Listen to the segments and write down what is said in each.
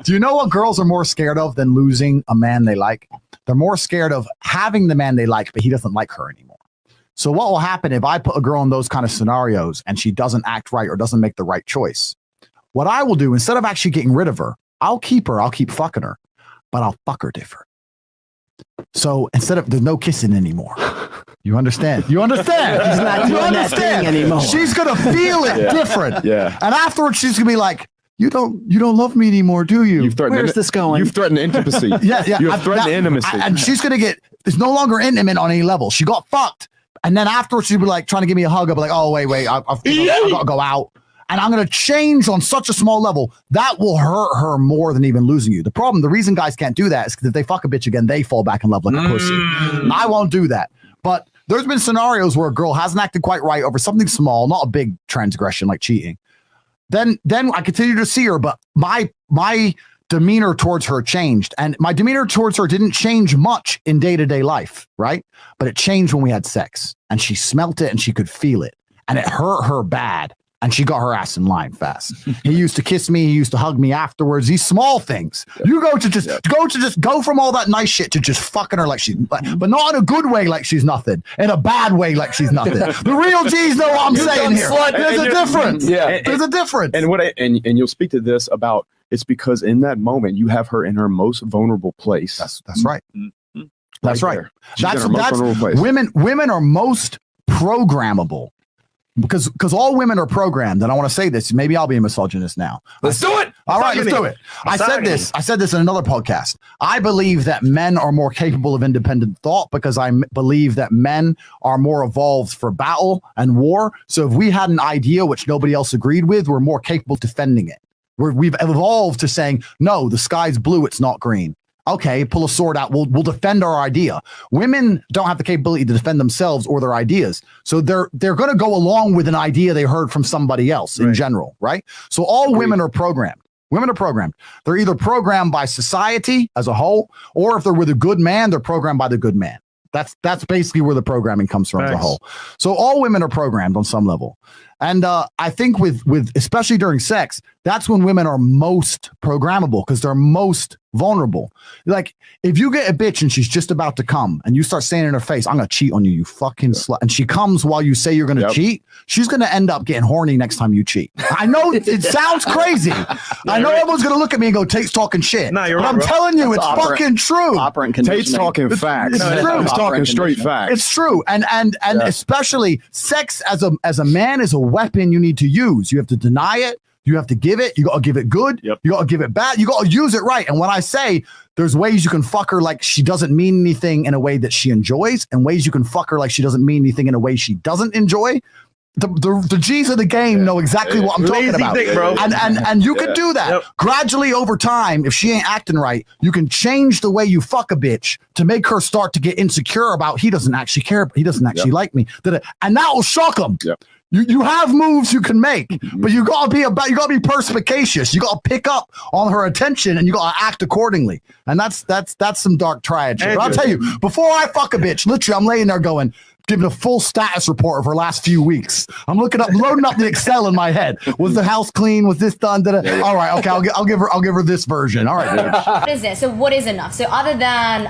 Do you know what girls are more scared of than losing a man they like? They're more scared of having the man they like, but he doesn't like her anymore. So what will happen if I put a girl in those kind of scenarios and she doesn't act right or doesn't make the right choice? What I will do, instead of actually getting rid of her, I'll keep fucking her, but I'll fuck her different. So instead of, there's no kissing anymore. You understand? You understand? He's not doing that thing anymore. She's going to feel it different. Yeah. And afterwards, she's going to be like, you don't love me anymore, do you? Where's this going? You've threatened intimacy. Yeah. You've threatened intimacy. And she's going to get, it's no longer intimate on any level. She got fucked. And then afterwards, she'd be like trying to give me a hug. I'll be like, oh, wait, I've got to go out. And I'm going to change on such a small level. That will hurt her more than even losing you. The reason guys can't do that is because if they fuck a bitch again, they fall back in love like a pussy. I won't do that. But there's been scenarios where a girl hasn't acted quite right over something small, not a big transgression like cheating. Then I continue to see her, but my demeanor towards her changed. And my demeanor towards her didn't change much in day-to-day life, right? But it changed when we had sex. And she smelt it and she could feel it. And it hurt her bad. And she got her ass in line fast. He used to kiss me. He used to hug me afterwards. These small things. You go from all that nice shit to just fucking her like she's, but not in a good way like she's nothing. In a bad way like she's nothing. The real G's know what I'm saying here. There's a difference. There's a difference. And you'll speak to this about, it's because in that moment you have her in her most vulnerable place. That's right. That's right. That's women are most programmable. Because all women are programmed, and I want to say this. Maybe I'll be a misogynist now. Let's do it. All right, let's do it. I said this in another podcast. I believe that men are more capable of independent thought because I believe that men are more evolved for battle and war. So if we had an idea which nobody else agreed with, we're more capable of defending it. We've evolved to saying, no, the sky's blue, it's not green. Okay, pull a sword out. We'll defend our idea. Women don't have the capability to defend themselves or their ideas. So they're going to go along with an idea they heard from somebody else in general, right? So all women are programmed. Women are programmed. They're either programmed by society as a whole, or if they're with a good man, they're programmed by the good man. That's basically where the programming comes from as a whole. So all women are programmed on some level. And I think with especially during sex, that's when women are most programmable because they're most vulnerable. Like if you get a bitch and she's just about to come and you start saying in her face, I'm going to cheat on you, you fucking slut. And she comes while you say you're going to cheat. She's going to end up getting horny next time you cheat. I know it sounds crazy. I know everyone's going to look at me and go, Tate's talking shit. No, you're but right, I'm telling you, it's fucking true. Tate's talking facts. It's true. He's talking straight facts. It's true. And especially sex as a man is a weapon you need to use. You have to deny it. You have to give it. You got to give it good. You got to give it bad. You got to use it right. And when I say there's ways you can fuck her like she doesn't mean anything in a way that she enjoys, and ways you can fuck her like she doesn't mean anything in a way she doesn't enjoy, the G's of the game know exactly what I'm talking about. Dick, bro. And you can do that gradually over time. If she ain't acting right, you can change the way you fuck a bitch to make her start to get insecure about he doesn't actually care. He doesn't actually like me. And that will shock them. You have moves you can make, but you gotta be perspicacious. You gotta pick up on her attention and you gotta act accordingly. And that's some dark triad shit. But I'll tell you, before I fuck a bitch, literally I'm laying there going, giving a full status report of her last few weeks. I'm loading up the Excel in my head. Was the house clean? Was this done? All right, okay, I'll give her this version. All right, bitch. What is it? So what is enough? So other than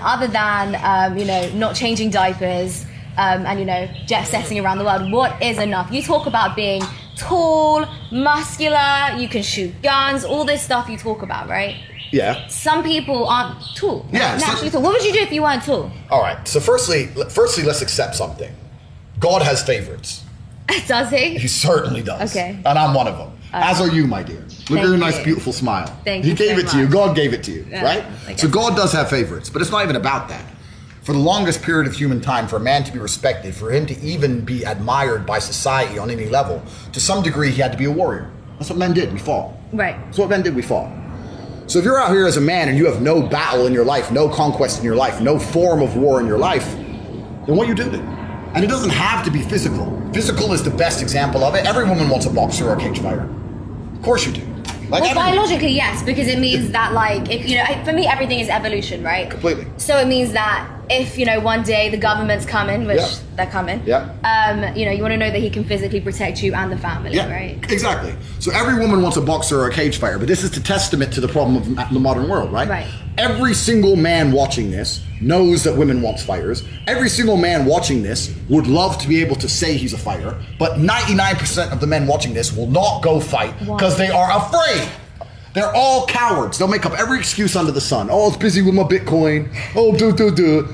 not changing diapers, and jet setting around the world, what is enough? You talk about being tall, muscular, you can shoot guns, all this stuff you talk about, right? Yeah. Some people aren't tall. Yeah. Naturally tall. What would you do if you weren't tall? All right. So firstly, let's accept something. God has favorites. Does he? He certainly does. Okay. And I'm one of them. As are you, my dear. Look at your nice, beautiful smile. Thank you. He gave it to you. God gave it to you, right? So so. God does have favorites, but it's not even about that. For the longest period of human time, for a man to be respected, for him to even be admired by society on any level, to some degree, he had to be a warrior. That's what men did. We fought. Right. That's what men did. We fought. So if you're out here as a man and you have no battle in your life, no conquest in your life, no form of war in your life, then what you do then? And it doesn't have to be physical. Physical is the best example of it. Every woman wants a boxer or a cage fighter. Of course you do. Biologically, yes, because it means that, for me, everything is evolution, right? Completely. So it means that if, you know, one day the government's coming, which they're coming, you know, you want to know that he can physically protect you and the family, right? Exactly. So every woman wants a boxer or a cage fighter, but this is the testament to the problem of the modern world, right? Right. Every single man watching this knows that women want fighters. Every single man watching this would love to be able to say he's a fighter, but 99% of the men watching this will not go fight because they are afraid. They're all cowards. They'll make up every excuse under the sun. Oh, I was busy with my Bitcoin. Oh,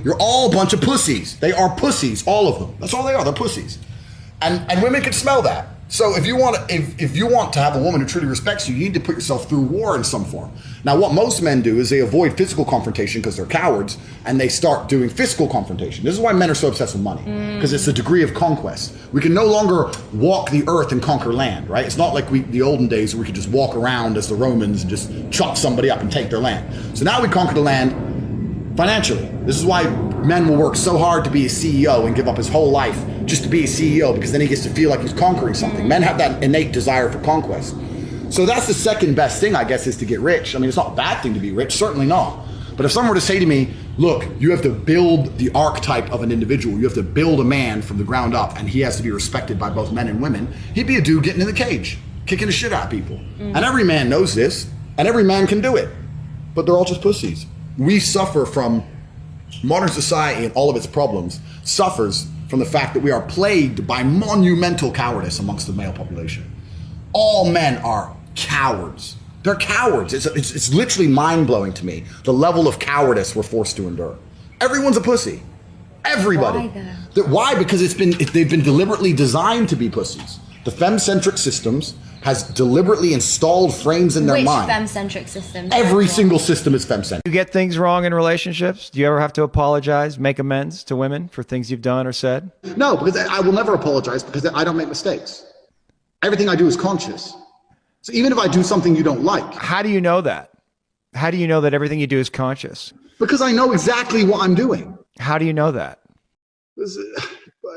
You're all a bunch of pussies. They are pussies, all of them. That's all they are. They're pussies. And women can smell that. So if you want to have a woman who truly respects you, you need to put yourself through war in some form. Now, what most men do is they avoid physical confrontation because they're cowards, and they start doing physical confrontation. This is why men are so obsessed with money, because it's a degree of conquest. We can no longer walk the earth and conquer land, right? It's not like the olden days where we could just walk around as the Romans and just chop somebody up and take their land. So now we conquer the land financially. This is why men will work so hard to be a CEO and give up his whole life just to be a CEO, because then he gets to feel like he's conquering something. Men have that innate desire for conquest. So that's the second best thing, I guess, is to get rich. I mean, it's not a bad thing to be rich, certainly not. But if someone were to say to me, look, you have to build the archetype of an individual, you have to build a man from the ground up, and he has to be respected by both men and women, he'd be a dude getting in the cage, kicking the shit out of people. And every man knows this, and every man can do it. But they're all just pussies. We suffer from modern society, and all of its problems suffers from the fact that we are plagued by monumental cowardice amongst the male population. All men are cowards. They're cowards. It's literally mind-blowing to me, the level of cowardice we're forced to endure. Everyone's a pussy. Everybody. Why though? Why? Because they've been deliberately designed to be pussies. The femme-centric systems has deliberately installed frames in their mind. Which femme-centric systems? Every single system is femme-centric. You get things wrong in relationships? Do you ever have to apologize, make amends to women for things you've done or said? No, because I will never apologize, because I don't make mistakes. Everything I do is conscious. So even if I do something you don't like. How do you know that? How do you know that everything you do is conscious? Because I know exactly what I'm doing. How do you know that?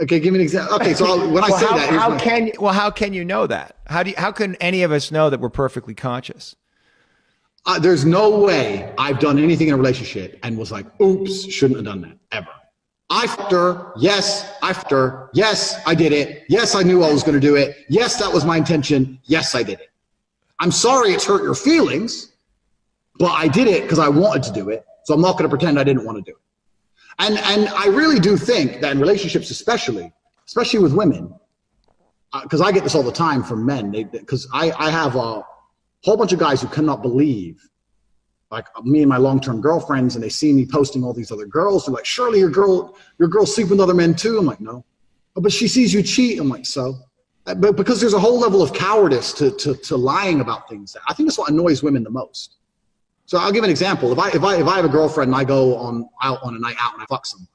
Okay, give me an example. Okay, so when I say that, how can you know that? How can any of us know that we're perfectly conscious? There's no way I've done anything in a relationship and was like, oops, shouldn't have done that, ever. I fucked her. Yes, I fucked her. Yes, I did it. Yes, I knew I was going to do it. Yes, that was my intention. Yes, I did it. I'm sorry it's hurt your feelings, but I did it because I wanted to do it. So I'm not going to pretend I didn't want to do it. And I really do think that in relationships, especially with women, because I get this all the time from men, because I have a whole bunch of guys who cannot believe, like me and my long-term girlfriends, and they see me posting all these other girls. They're like, surely your girl sleep with other men too? I'm like, no. Oh, but she sees you cheat. I'm like, so? But because there's a whole level of cowardice to lying about things. I think that's what annoys women the most. So I'll give an example. If I have a girlfriend and I go out on a night out and I fuck someone,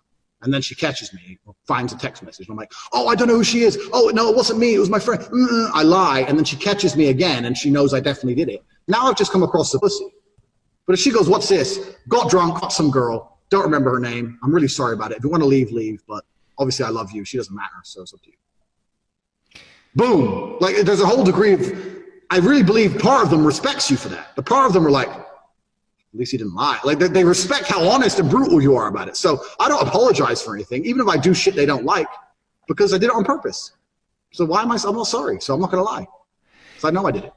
and then she catches me or finds a text message, and I'm like, oh, I don't know who she is. Oh, no, it wasn't me. It was my friend. I lie, and then she catches me again, and she knows I definitely did it. Now I've just come across the pussy. But if she goes, what's this? Got drunk, fucked some girl, don't remember her name. I'm really sorry about it. If you want to leave, leave. But obviously I love you. She doesn't matter, so it's up to you. Boom. Like, there's a whole degree of, I really believe part of them respects you for that. But part of them are like, at least he didn't lie. Like, they respect how honest and brutal you are about it. So I don't apologize for anything, even if I do shit they don't like, because I did it on purpose. So I'm not sorry. So I'm not going to lie. So I know I did it.